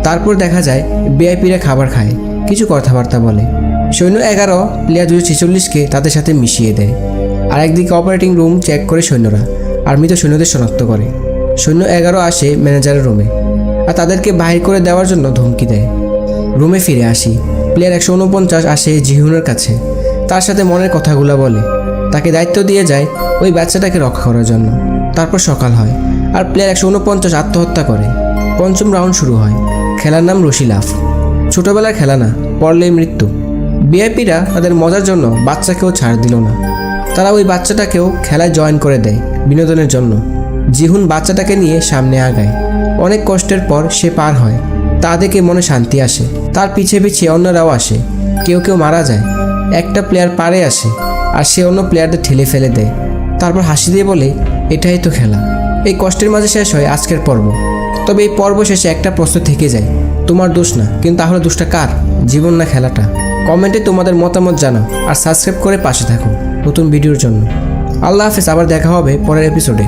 তারপর দেখা যায় ভিআইপিরা খাবার খায়, কিছু কথাবার্তা বলে। সৈন্য 11 প্লেয়ার 246কে তাদের সাথে মিশিয়ে দেয়। আর একদিকে অপারেটিং রুম চেক করে সৈন্যরা আর মৃত সৈন্যদের শনাক্ত করে। সৈন্য 11 আসে ম্যানেজারের রুমে আর তাদেরকে বাহির করে দেওয়ার জন্য ধমকি দেয়। রুমে ফিরে আসি, প্লেয়ার 149 আসে জিহুনের কাছে, তার সাথে মনের কথাগুলো বলে। তাকে দায়িত্ব দিয়ে যায় ওই বাচ্চাটাকে রক্ষা করার জন্য। তারপর সকাল হয় আর প্লেয়ার 149 আত্মহত্যা করে। পঞ্চম রাউন্ড শুরু হয়। খেলার নাম রশি লাফ। ছোটবেলার খেলা না, পড়লেই মৃত্যু। ভিআইপিরা তাদের মজার জন্য বাচ্চাকেও ছাড় দিল না। তারা ওই বাচ্চাটাকেও খেলায় জয়েন করে দেয় বিনোদনের জন্য। জিহুন বাচ্চাটাকে নিয়ে সামনে আগায়। অনেক কষ্টের পর সে পার হয়। তা দেখে মনে শান্তি আসে। তার পিছে পিছে অন্যরাও আসে। কেউ কেউ মারা যায়। একটা প্লেয়ার পারে আসে আর সে অন্য প্লেয়ারদের ঠেলে ফেলে দেয়। তারপর হাসি দিয়ে বলে, এটাই তো খেলা। এই কষ্টের মাঝে শেষ হয় আজকের পর্ব। তবে এই পর্ব শেষে একটা প্রশ্ন থেকে যায়, তোমার দোষ না, কিন্তু তাহলে দোষটা কার? জীবন না খেলাটা? কমেন্টে তোমাদের মতামত জানাও আর সাবস্ক্রাইব করে পাশে থাকো নতুন ভিডিওর জন্য। আল্লাহ হাফেজ, আবার দেখা হবে পরের এপিসোডে।